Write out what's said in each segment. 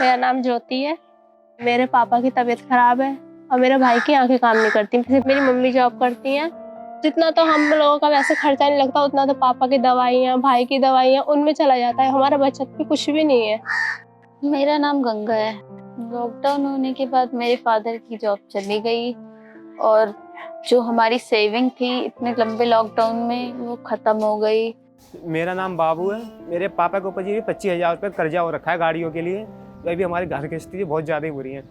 मेरा नाम ज्योति है। मेरे पापा की तबीयत खराब है और मेरे भाई की आंखें काम नहीं करती। सिर्फ मेरी मम्मी जॉब करती हैं। जितना तो हम लोगों का वैसे खर्चा नहीं लगता, उतना तो पापा की दवाइयाँ, भाई की दवाइयाँ उनमें चला जाता है। हमारा बचत भी कुछ भी नहीं है। मेरा नाम गंगा है। लॉकडाउन होने के बाद मेरे फादर की जॉब चली गई और जो हमारी सेविंग थी इतने लंबे लॉकडाउन में वो खत्म हो गई। मेरा नाम बाबू है। मेरे पापा के ऊपर जी 25,000 रुपये कर्जा हो रखा है गाड़ियों के लिए। तो अभी हमारे घर की स्थिति बहुत ज़्यादा बुरी है।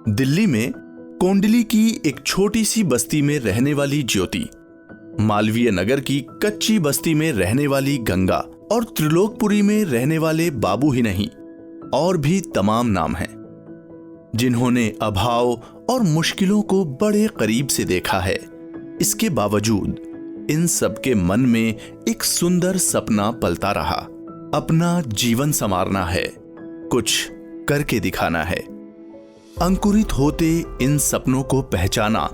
दिल्ली में कोंडली की एक छोटी सी बस्ती में रहने वाली ज्योति, मालवीय नगर की कच्ची बस्ती में रहने वाली गंगा और त्रिलोकपुरी में रहने वाले बाबू ही नहीं, और भी तमाम नाम हैं जिन्होंने अभाव और मुश्किलों को बड़े करीब से देखा है। इसके बावजूद इन सब के मन में एक सुंदर सपना पलता रहा। अपना जीवन संवारना है, कुछ करके दिखाना है। अंकुरित होते इन सपनों को पहचाना,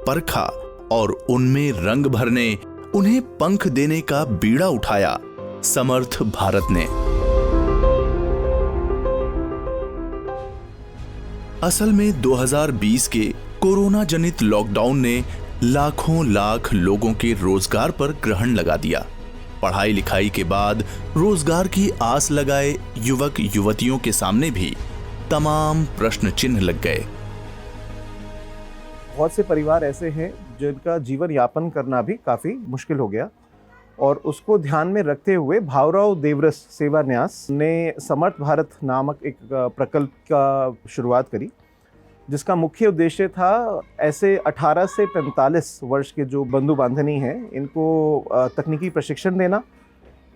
परखा और उनमें रंग भरने, उन्हें पंख देने का बीड़ा उठाया समर्थ भारत ने। असल में 2020 के कोरोना जनित लॉकडाउन ने लाखों लाख लोगों के रोजगार पर ग्रहण लगा दिया। पढ़ाई लिखाई के बाद रोजगार की आस लगाए युवक युवतियों के सामने भी तमाम प्रश्न चिन्ह लग गए। बहुत से परिवार ऐसे हैं जिनका जीवन यापन करना भी काफी मुश्किल हो गया, और उसको ध्यान में रखते हुए भावराव देवरस सेवा न्यास ने समर्थ भारत नामक एक प्रकल्प का शुरुआत करी, जिसका मुख्य उद्देश्य था ऐसे 18 से 45 वर्ष के जो बंधु बांधनी हैं इनको तकनीकी प्रशिक्षण देना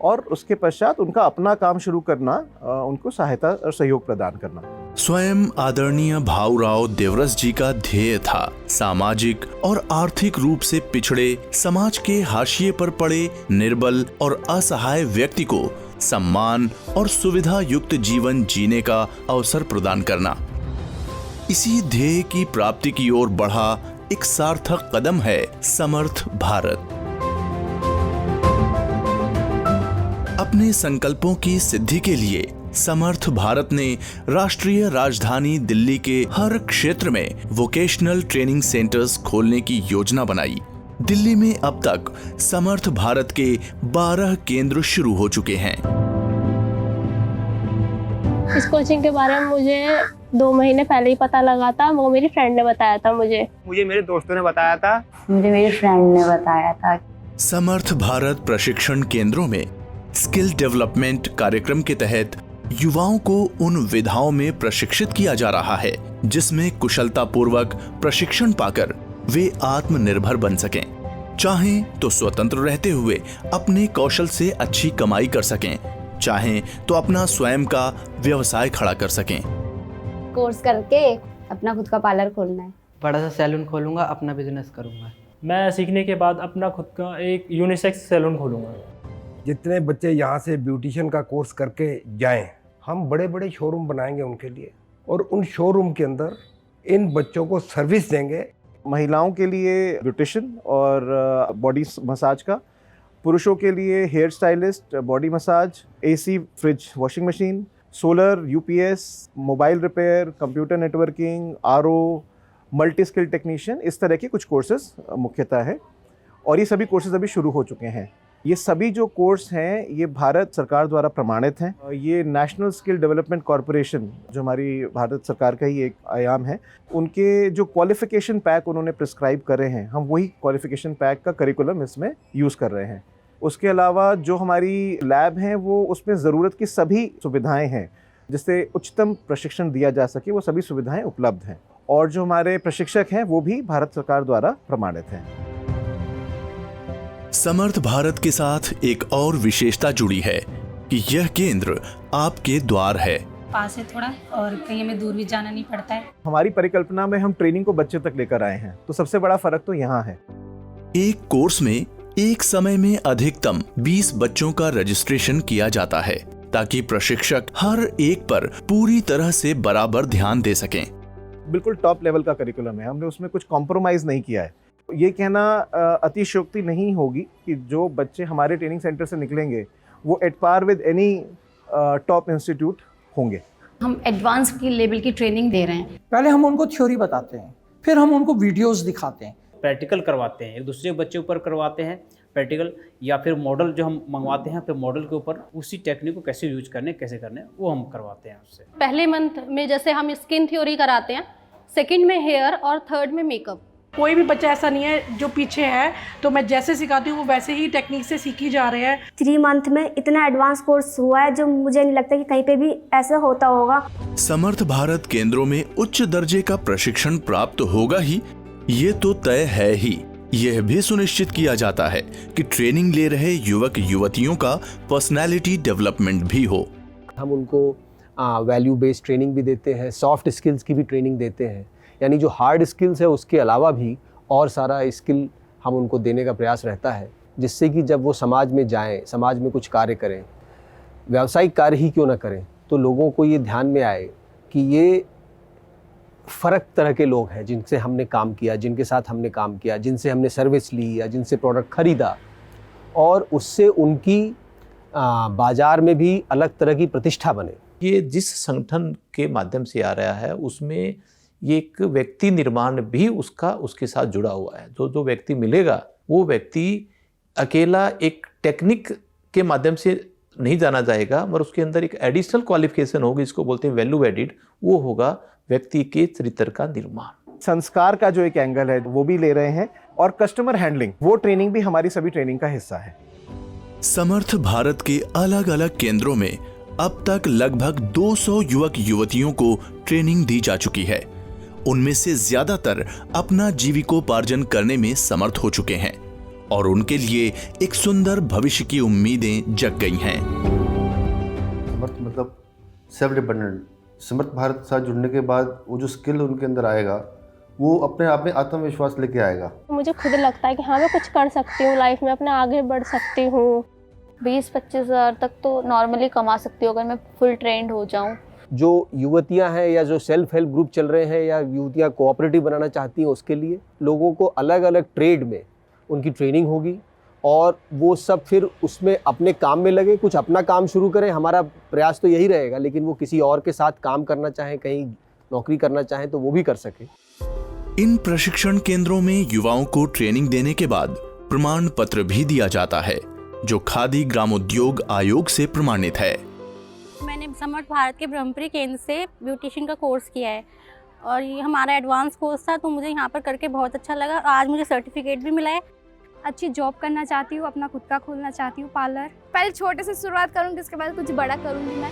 और उसके पश्चात उनका अपना काम शुरू करना, उनको सहायता और सहयोग प्रदान करना। स्वयं आदरणीय भावराव देवरस जी का ध्येय था सामाजिक और आर्थिक रूप से पिछड़े, समाज के हाशिए पर पड़े निर्बल और असहाय व्यक्ति को सम्मान और सुविधा युक्त जीवन जीने का अवसर प्रदान करना। इसी ध्येय की प्राप्ति की ओर बढ़ा एक सार्थक कदम है समर्थ भारत। अपने संकल्पों की सिद्धि के लिए समर्थ भारत ने राष्ट्रीय राजधानी दिल्ली के हर क्षेत्र में वोकेशनल ट्रेनिंग सेंटर्स खोलने की योजना बनाई। दिल्ली में अब तक समर्थ भारत के 12 केंद्र शुरू हो चुके हैं। इस कोचिंग के बारे में मुझे 2 महीने पहले ही पता लगा था। वो मेरी फ्रेंड ने बताया था मुझे मेरे दोस्तों ने बताया था। मुझे मेरी फ्रेंड ने बताया था। समर्थ भारत प्रशिक्षण केंद्रों में स्किल डेवलपमेंट कार्यक्रम के तहत युवाओं को उन विधाओं में प्रशिक्षित किया जा रहा है जिसमें कुशलता पूर्वक प्रशिक्षण पाकर वे आत्मनिर्भर बन सकें, चाहें तो स्वतंत्र रहते हुए अपने कौशल से अच्छी कमाई कर सकें, चाहें तो अपना स्वयं का व्यवसाय खड़ा कर सकें। कोर्स करके अपना खुद का पार्लर खोलना है। बड़ा सा सैलून खोलूंगा, अपना बिजनेस करूंगा। मैं सीखने के बाद अपना खुद का एक यूनिसेक्स सैलून खोलूंगा। जितने बच्चे यहाँ से ब्यूटिशियन का कोर्स करके जाएं, हम बड़े बड़े शोरूम बनाएंगे उनके लिए, और उन शोरूम के अंदर इन बच्चों को सर्विस देंगे। महिलाओं के लिए ब्यूटिशियन और बॉडी मसाज का, पुरुषों के लिए hair stylist, body massage, AC, fridge, washing machine, solar, UPS, mobile repair, computer networking, RO, multi skill technician, इस तरह के कुछ कोर्सेज मुख्यतः है। और ये सभी कोर्सेज अभी शुरू हो चुके हैं। ये सभी जो कोर्स हैं ये भारत सरकार द्वारा प्रमाणित हैं। ये नेशनल स्किल डेवलपमेंट कॉरपोरेशन, जो हमारी भारत सरकार का ही एक आयाम है, उनके जो क्वालिफिकेशन पैक उन्होंने प्रिस्क्राइब करे हैं, हम वही क्वालिफिकेशन पैक का करिकुलम इसमें यूज़ कर रहे हैं। उसके अलावा जो हमारी लैब हैं वो उसमें ज़रूरत की सभी सुविधाएं हैं जिससे उच्चतम प्रशिक्षण दिया जा सके, वो सभी सुविधाएं उपलब्ध हैं। और जो हमारे प्रशिक्षक हैं वो भी भारत सरकार द्वारा प्रमाणित हैं। समर्थ भारत के साथ एक और विशेषता जुड़ी है कि यह केंद्र आपके द्वार है। पास है थोड़ा और कहीं हमें दूर भी जाना नहीं पड़ता है। हमारी परिकल्पना में हम ट्रेनिंग को बच्चे तक लेकर आए हैं, तो सबसे बड़ा फर्क तो यहाँ है। एक कोर्स में एक समय में अधिकतम 20 बच्चों का रजिस्ट्रेशन किया जाता है ताकि प्रशिक्षक हर एक पर पूरी तरह से बराबर ध्यान दे सकें। बिल्कुल टॉप लेवल का करिकुलम है, हमने उसमें कुछ कॉम्प्रोमाइज नहीं किया है। ये कहना अतिशयोक्ति नहीं होगी कि जो बच्चे हमारे ट्रेनिंग सेंटर से निकलेंगे वो at par with any top institute होंगे। हम एडवांस की लेवल की ट्रेनिंग दे रहे हैं। पहले हम उनको थ्योरी बताते हैं, फिर हम उनको वीडियोस दिखाते हैं। प्रैक्टिकल करवाते हैं, एक दूसरे बच्चे ऊपर करवाते हैं प्रैक्टिकल, या फिर मॉडल जो हम मंगवाते हैं, फिर मॉडल के ऊपर उसी टेक्निक को कैसे यूज करने, कैसे करने, वो हम करवाते हैं उससे। पहले मंथ में जैसे हम स्किन थ्योरी कराते हैं, सेकंड में हेयर और थर्ड में मेकअप। कोई भी बच्चा ऐसा नहीं है जो पीछे है, तो मैं जैसे सिखाती हूँ वो वैसे ही टेक्निक से सीखी जा रहे हैं। 3 मंथ में इतना एडवांस कोर्स हुआ है जो मुझे नहीं लगता कि कहीं पे भी ऐसा होता होगा। समर्थ भारत केंद्रों में उच्च दर्जे का प्रशिक्षण प्राप्त होगा ही, ये तो तय है ही। यह भी सुनिश्चित किया जाता है कि ट्रेनिंग ले रहे युवक युवतियों का पर्सनैलिटी डेवलपमेंट भी हो। हम उनको वैल्यू बेस्ड ट्रेनिंग भी देते हैं, सॉफ्ट स्किल्स की भी ट्रेनिंग देते हैं, यानी जो हार्ड स्किल्स है उसके अलावा भी और सारा स्किल हम उनको देने का प्रयास रहता है, जिससे कि जब वो समाज में जाएं, समाज में कुछ कार्य करें, व्यावसायिक कार्य ही क्यों ना करें, तो लोगों को ये ध्यान में आए कि ये फ़र्क तरह के लोग हैं जिनसे हमने काम किया, जिनके साथ हमने काम किया, जिनसे हमने सर्विस ली या जिनसे प्रोडक्ट ख़रीदा, और उससे उनकी बाज़ार में भी अलग तरह की प्रतिष्ठा बने। ये जिस संगठन के माध्यम से आ रहा है उसमें ये एक व्यक्ति निर्माण भी उसके साथ जुड़ा हुआ है। जो व्यक्ति मिलेगा वो व्यक्ति अकेला एक टेक्निक के माध्यम से नहीं जाना जाएगा, मगर उसके अंदर एक एडिशनल क्वालिफिकेशन होगी, इसको बोलते हैं वैल्यू एडिड, वो होगा व्यक्ति के चरित्र का निर्माण। संस्कार का जो एक एंगल है वो भी ले रहे हैं, और कस्टमर हैंडलिंग, वो ट्रेनिंग भी हमारी सभी ट्रेनिंग का हिस्सा है। समर्थ भारत के अलग अलग केंद्रों में अब तक लगभग 200 युवक युवतियों को ट्रेनिंग दी जा चुकी है। उनमें से ज्यादातर अपना जीविकोपार्जन करने में समर्थ हो चुके हैं और उनके लिए एक सुंदर भविष्य की उम्मीदें जग गई हैं। समर्थ मतलब सेल्फ डिपेंडेंट। समर्थ भारत के साथ जुड़ने के बाद वो जो स्किल उनके अंदर आएगा वो अपने आप में आत्मविश्वास लेके आएगा। मुझे खुद लगता है कि हाँ मैं कुछ कर सकती हूँ लाइफ में, अपने आगे बढ़ सकती हूँ। 20-25 हज़ार तक तो नॉर्मली कमा सकती हूँ अगर मैं फुल ट्रेंड हो जाऊँ। जो युवतियां हैं या जो सेल्फ हेल्प ग्रुप चल रहे हैं या युवतियां कोऑपरेटिव बनाना चाहती हैं, उसके लिए लोगों को अलग अलग ट्रेड में उनकी ट्रेनिंग होगी और वो सब फिर उसमें अपने काम में लगे, कुछ अपना काम शुरू करें। हमारा प्रयास तो यही रहेगा, लेकिन वो किसी और के साथ काम करना चाहें, कहीं नौकरी करना चाहें तो वो भी कर सके। इन प्रशिक्षण केंद्रों में युवाओं को ट्रेनिंग देने के बाद प्रमाण पत्र भी दिया जाता है, जो खादी ग्रामोद्योग आयोग से प्रमाणित है। मैंने समर्थ भारत के ब्रह्मपुरी केंद्र से ब्यूटिशियन का कोर्स किया है और ये हमारा एडवांस कोर्स था, तो मुझे यहाँ पर करके बहुत अच्छा लगा। आज मुझे सर्टिफिकेट भी मिला है। अच्छी जॉब करना चाहती हूँ, अपना खुद का खोलना चाहती हूँ पार्लर। पहले छोटे से शुरुआत करूँगी, उसके बाद कुछ बड़ा करूँगी मैं।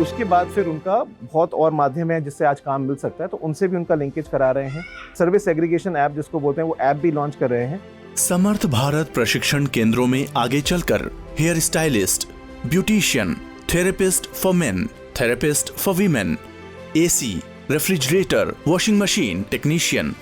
उसके बाद फिर उनका बहुत और माध्यम है जिससे आज काम मिल सकता है, तो उनसे भी उनका लिंकेज करा रहे हैं। सर्विस एग्रीगेशन ऐप जिसको बोलते हैं, वो ऐप भी लॉन्च कर रहे हैं। समर्थ भारत प्रशिक्षण केंद्रों में आगे चलकर hair stylist, beautician, therapist for men, therapist for women, AC, refrigerator, washing machine technician,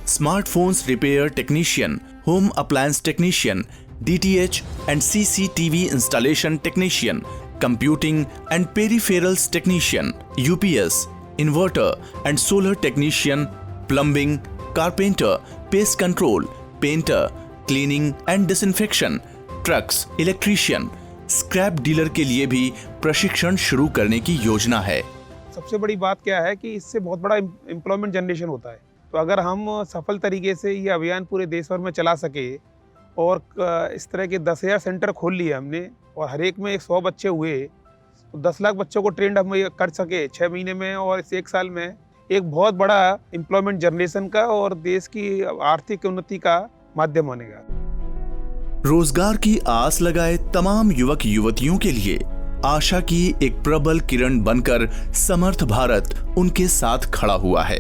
smartphones repair technician, home appliance technician, DTH and CCTV installation technician, computing and peripherals technician, UPS, inverter and solar technician, plumbing, carpenter, pest control, painter, cleaning and disinfection, trucks, electrician, scrap dealer के लिए भी प्रशिक्षण शुरू करने की योजना है। सबसे बड़ी बात क्या है कि इससे बहुत बड़ा एम्प्लॉयमेंट जनरेशन होता है। तो अगर हम सफल तरीके से ये अभियान पूरे देश भर में चला सके और इस तरह के 10,000 सेंटर खोल लिए हमने और हर एक में 100 बच्चे हुए, तो 10 लाख बच्चों को ट्रेंड हम कर सके 6 महीने में और इस 1 साल में, एक बहुत बड़ा एम्प्लॉयमेंट जनरेशन का और देश की आर्थिक उन्नति का माध्यम बनेगा। रोजगार की आस लगाए तमाम युवक युवतियों के लिए आशा की एक प्रबल किरण बनकर समर्थ भारत उनके साथ खड़ा हुआ है।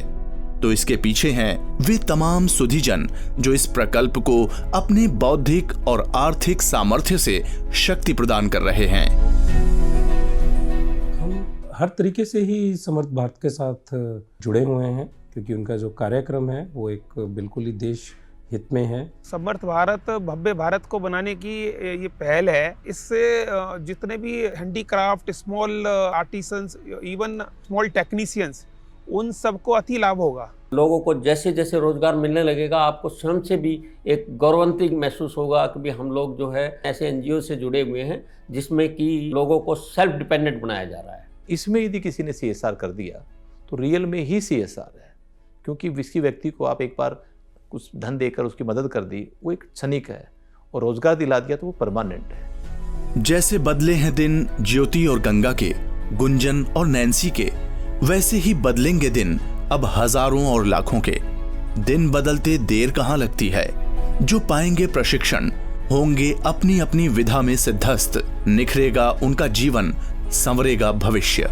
तो इसके पीछे हैं वे तमाम सुधीजन जो इस प्रकल्प को अपने बौद्धिक और आर्थिक सामर्थ्य से शक्ति प्रदान कर रहे हैं। हम हर तरीके से ही समर्थ भारत के साथ जुड़े हुए हैं, क्योंकि उनका जो कार्यक्रम है वो एक बिल्कुल ही देश हित में है। समर्थ भारत भव्य भारत को बनाने की ये पहल है। इससे जितने भी handicraft, small artisans, even small technicians, उन सबको अति लाभ होगा। लोगों को जैसे जैसे रोजगार मिलने लगेगा, आपको स्वयं से भी एक गौरवान्वित महसूस होगा कि भी हम लोग जो है ऐसे एनजीओ से जुड़े हुए हैं जिसमें कि लोगों को सेल्फ डिपेंडेंट बनाया जा रहा है। इसमें यदि किसी ने CSR कर दिया तो रियल में ही CSR है, क्योंकि किसी व्यक्ति को आप एक बार कुछ धन देकर उसकी मदद कर दी, वो एक क्षणिक है, और रोजगार दिला दिया तो वो परमानेंट है। जैसे बदले हैं दिन ज्योति और गंगा के, गुंजन और नैन्सी के, वैसे ही बदलेंगे दिन अब हजारों और लाखों के। दिन बदलते देर कहां लगती है। जो पाएंगे प्रशिक्षण होंगे अपनी अपनी विधा में सिद्धस्त, निखरेगा उनका जीवन, संवरेगा भविष्य।